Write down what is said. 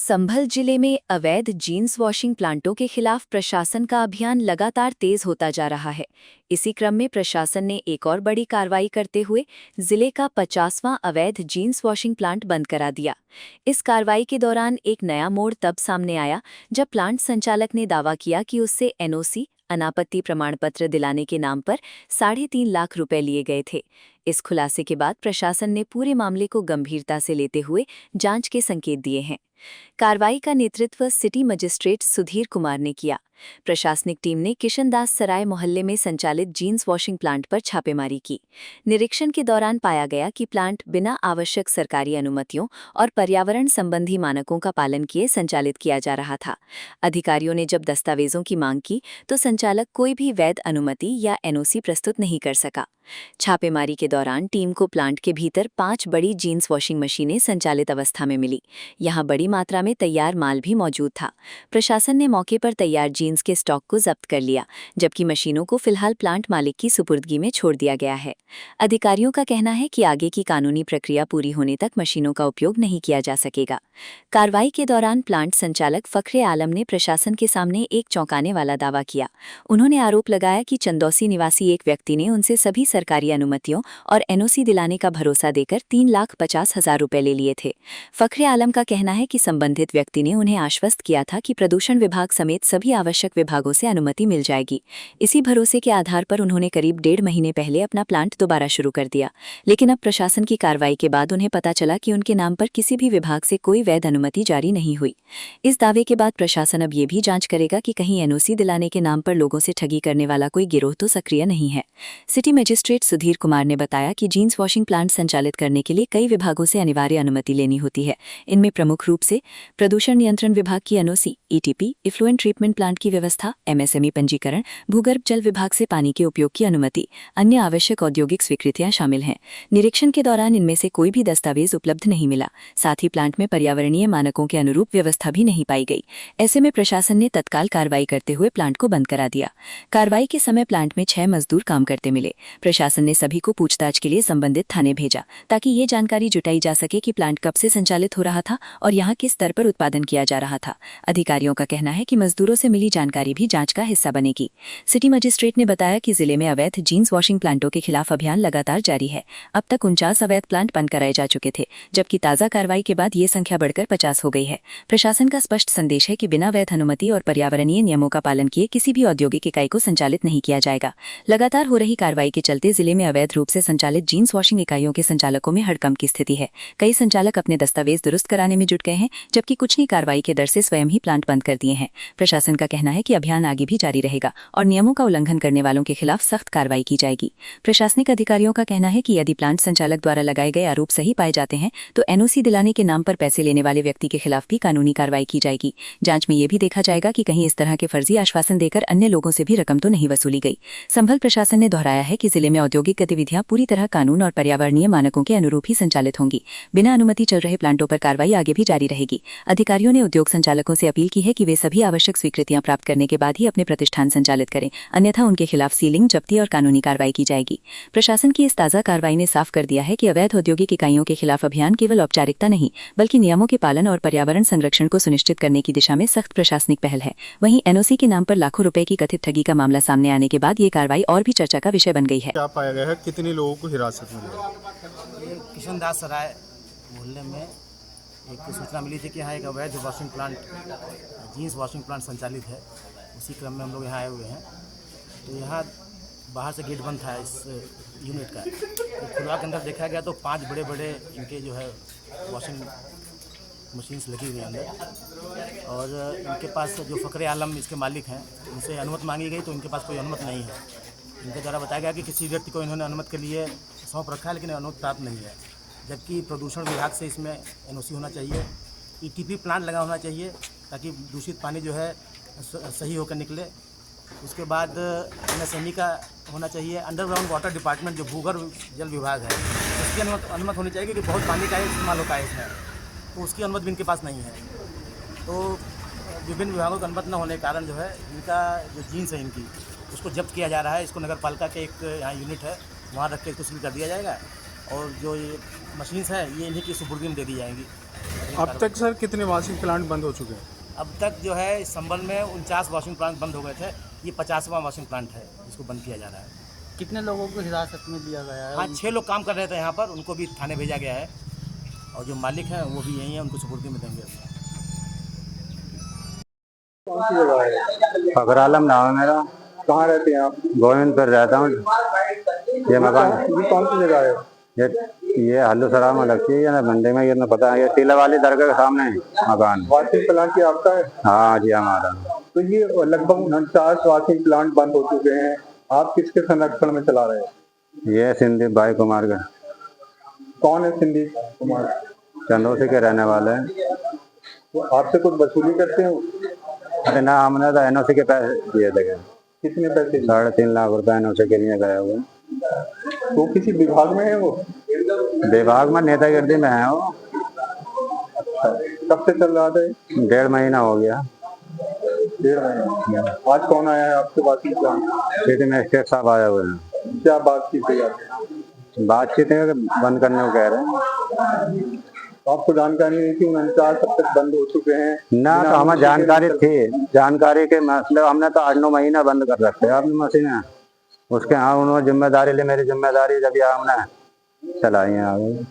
संभल जिले में अवैध जीन्स वॉशिंग प्लांटों के खिलाफ प्रशासन का अभियान लगातार तेज होता जा रहा है। इसी क्रम में प्रशासन ने एक और बड़ी कार्रवाई करते हुए जिले का 50वां अवैध जीन्स वॉशिंग प्लांट बंद करा दिया। इस कार्रवाई के दौरान एक नया मोड़ तब सामने आया जब प्लांट संचालक ने दावा किया कि उससे एनओसी अनापत्ति प्रमाण पत्र दिलाने के नाम पर 3.5 लाख रुपए लिए गए थे। इस खुलासे के बाद प्रशासन ने पूरे मामले को गंभीरता से लेते हुए जांच के संकेत दिए हैं। कार्रवाई का नेतृत्व सिटी मजिस्ट्रेट सुधीर कुमार ने किया। प्रशासनिक टीम ने किशनदास सराय मोहल्ले में संचालित जीन्स वॉशिंग प्लांट पर छापेमारी की। निरीक्षण के दौरान पाया गया कि प्लांट बिना आवश्यक सरकारी अनुमतियों और पर्यावरण संबंधी मानकों का पालन किए संचालित किया जा रहा था। अधिकारियों ने जब दस्तावेजों की मांग की तो संचालक कोई भी वैध अनुमति या एनओसी प्रस्तुत नहीं कर सका। छापेमारी के दौरान टीम को प्लांट के भीतर 5 बड़ी जीन्स वॉशिंग मशीनें संचालित अवस्था में मिली। यहां बड़ी मात्रा में तैयार माल भी मौजूद था। प्रशासन ने मौके पर तैयार जीन्स के स्टॉक को जब्त कर लिया, जबकि मशीनों को फिलहाल प्लांट मालिक की सुपुर्दगी में छोड़ दिया गया है। अधिकारियों का कहना है कि आगे की कानूनी प्रक्रिया पूरी होने तक मशीनों का उपयोग नहीं किया जा सकेगा। कार्रवाई के दौरान प्लांट संचालक फखरे आलम ने प्रशासन के सामने एक चौंकाने वाला दावा किया। उन्होंने आरोप लगाया कि चंदौसी निवासी एक व्यक्ति ने उनसे सभी सरकारी अनुमतियों और एनओसी दिलाने का भरोसा देकर 3,50,000 रुपए ले लिए थे। फखरे आलम का कहना है कि संबंधित व्यक्ति ने उन्हें आश्वस्त किया था कि प्रदूषण विभाग समेत सभी आवश्यक विभागों से अनुमति मिल जाएगी। इसी भरोसे के आधार पर उन्होंने करीब 1.5 महीने पहले अपना प्लांट दोबारा शुरू कर दिया। लेकिन अब प्रशासन की कार्रवाई के बाद उन्हें पता चला कि उनके नाम पर किसी भी विभाग से कोई वैध अनुमति जारी नहीं हुई। इस दावे के बाद प्रशासन अब ये भी जांच करेगा कि कहीं एनओसी दिलाने के नाम पर लोगों से ठगी करने वाला कोई गिरोह तो सक्रिय नहीं है। सिटी मजिस्ट्रेट सुधीर कुमार ने बताया कि जीन्स वॉशिंग प्लांट संचालित करने के लिए कई विभागों से अनिवार्य अनुमति लेनी होती है। इनमें प्रमुख रूप से प्रदूषण नियंत्रण विभाग की NOC, ETP, effluent treatment plant की व्यवस्था, एमएसएमई पंजीकरण, भूगर्भ जल विभाग से पानी के उपयोग की अनुमति, अन्य आवश्यक औद्योगिक स्वीकृतियां शामिल हैं। निरीक्षण के दौरान इनमें से कोई भी दस्तावेज उपलब्ध नहीं मिला। साथ ही प्लांट में पर्यावरणीय मानकों के अनुरूप व्यवस्था भी नहीं पाई गई। ऐसे में प्रशासन ने तत्काल कार्रवाई करते हुए प्लांट को बंद करा दिया। कार्रवाई के समय प्लांट में 6 मजदूर काम करते मिले। प्रशासन ने सभी को पूछताछ के लिए संबंधित थाने भेजा ताकि ये जानकारी जुटाई जा सके कि प्लांट कब से संचालित हो रहा था और यहाँ किस स्तर पर उत्पादन किया जा रहा था। अधिकारियों का कहना है कि मजदूरों से मिली जानकारी भी जांच का हिस्सा बनेगी। सिटी मजिस्ट्रेट ने बताया कि जिले में अवैध जीन्स वॉशिंग प्लांटों के खिलाफ अभियान लगातार जारी है। अब तक 49 अवैध प्लांट बंद कराए जा चुके थे, जबकि ताज़ा कार्रवाई के बाद ये संख्या बढ़कर 50 हो गई है। प्रशासन का स्पष्ट संदेश है कि बिना वैध अनुमति और पर्यावरणीय नियमों का पालन किए किसी भी औद्योगिक इकाई को संचालित नहीं किया जाएगा। लगातार हो रही कार्रवाई के चलते जिले में अवैध रूप से संचालित जीन्स वॉशिंग इकाइयों के संचालकों में हड़कंप की स्थिति है। कई संचालक अपने दस्तावेज दुरुस्त कराने में जुट गए हैं, जबकि कुछ ने कार्रवाई के डर से स्वयं ही प्लांट बंद कर दिए हैं। प्रशासन का कहना है कि अभियान आगे भी जारी रहेगा और नियमों का उल्लंघन करने वालों के खिलाफ सख्त कार्रवाई की जाएगी। प्रशासनिक अधिकारियों का कहना है कि यदि प्लांट संचालक द्वारा लगाए गए आरोप सही पाए जाते हैं तो एनओसी दिलाने के नाम पर पैसे लेने वाले व्यक्ति के खिलाफ भी कानूनी कार्रवाई की जाएगी। जांच में यह भी देखा जाएगा कि कहीं इस तरह के फर्जी आश्वासन देकर अन्य लोगों से भी रकम तो नहीं वसूली गई। संभल प्रशासन ने दोहराया है कि जिले में औद्योगिक गतिविधियां पूरी तरह कानून और पर्यावरणीय मानकों के अनुरूप ही संचालित होंगी। बिना अनुमति चल रहे प्लांटों पर कार्रवाई आगे भी जारी रहेगी। अधिकारियों ने उद्योग संचालकों से अपील की है कि वे सभी आवश्यक स्वीकृतियां प्राप्त करने के बाद ही अपने प्रतिष्ठान संचालित करें, अन्यथा उनके खिलाफ सीलिंग, जब्ती और कानूनी कार्रवाई की जाएगी। प्रशासन की इस ताज़ा कार्रवाई ने साफ कर दिया है कि अवैध औद्योगिक इकाइयों के खिलाफ अभियान केवल औपचारिकता नहीं बल्कि नियमों के पालन और पर्यावरण संरक्षण को सुनिश्चित करने की दिशा में सख्त प्रशासनिक पहल है। वहीं एनओसी के नाम पर लाखों रुपए की कथित ठगी का मामला सामने आने के बाद ये कार्रवाई और भी चर्चा का विषय बन गई है। क्या पाया गया है, कितने लोगों को हिरासत में लिया? किशनदास सराय मोहल्ले में एक सूचना मिली थी कि यहाँ एक अवैध washing plant, jeans washing plant संचालित है। उसी क्रम में हम लोग यहाँ आए हुए हैं। तो यहाँ बाहर से गेट बंद था इस यूनिट का, तो खुलवा के अंदर देखा गया तो 5 बड़े बड़े इनके जो है वॉशिंग मशीन्स लगी हुई हैं अंदर। और इनके पास जो फखरे आलम इसके मालिक हैं, उनसे अनुमति मांगी गई तो इनके पास कोई अनुमति नहीं है। इनके द्वारा बताया गया कि किसी व्यक्ति को इन्होंने अनुमति के लिए सौंप रखा है, लेकिन अनुमति प्राप्त नहीं है। जबकि प्रदूषण विभाग से इसमें एनओसी होना चाहिए, ईटीपी प्लांट लगा होना चाहिए ताकि दूषित पानी जो है सही होकर निकले। उसके बाद एमएसएमई का होना चाहिए। अंडरग्राउंड वाटर डिपार्टमेंट जो भूगर्भ जल विभाग है, उसकी अनुमति होनी चाहिए क्योंकि बहुत पानी का इस्तेमाल होता है इसमें, तो उसकी अनुमति भी इनके पास नहीं है। तो विभिन्न विभागों की अनुमति न होने के कारण जो है इनका जो जीन्स है इनकी, उसको जब्त किया जा रहा है। इसको नगर पालिका के एक यहाँ यूनिट है, वहाँ रख के इसको सील कर दिया जाएगा। और जो ये मशीन्स हैं ये इन्हीं की सुपुर्दी में दे दी जाएंगी। अब तक सर कितने वॉशिंग प्लांट बंद हो चुके हैं? अब तक जो है इस संबल में 49 वॉशिंग प्लांट बंद हो गए थे। ये 50वां वॉशिंग प्लांट है जिसको बंद किया जा रहा है। कितने लोगों को हिरासत में लिया गया है? हाँ 6 लोग काम कर रहे थे यहाँ पर, उनको भी थाने भेजा गया है और जो मालिक हैं वो भी यही हैं, उनको सुपुर्दी में देंगे। कौन सी जगह है? फखर आलम नाम है मेरा। कहाँ रहते हैं आप? गोविंदपुर रहता हूँ। ये मकान ये कौन सी जगह है? ये हल्लूसरा में लगती है ना मंडी में, ये ना पता है। ये टीला वाली दरगाह के सामने है मकान। वॉशिंग प्लांट ये आपका है? हाँ जी हमारा। तो ये लगभग 49 वॉशिंग प्लांट बंद हो चुके हैं, आप किसके संरक्षण में चला रहे हैं? ये सिंधी भाई कुमार का। कौन है सिंधी कुमार? चंदोसी के रहने वाले हैं। वो आपसे कुछ वसूली करते हो? अरे ना, हमने तो NOC के पैसे दिए थे। कितने पैसे? 3.5 लाख रुपए NOC के लिए गए हुए। वो किसी विभाग में है? वो विभाग में नेतागिरी में है वो। अच्छा, कब से चल रहा था? 1.5 महीना हो गया। 1.5 महीना। आज कौन आया है आपके वॉशिंग प्लांट? सिटी मजिस्ट्रेट साहब आए हुए हैं। क्या बात की थी आपने? बातचीत है कि बंद करने को कह रहे हैं। आपको जानकारी नहीं थी 49 अब तक बंद हो चुके हैं? ना तो हमें जानकारी थी, जानकारी के मतलब हमने तो 8-9 महीना बंद कर रखे हैं अपनी मशीनें। उसके हाँ उन्होंने जिम्मेदारी ली, मेरी जिम्मेदारी जब ये हमने चलाई है आगे।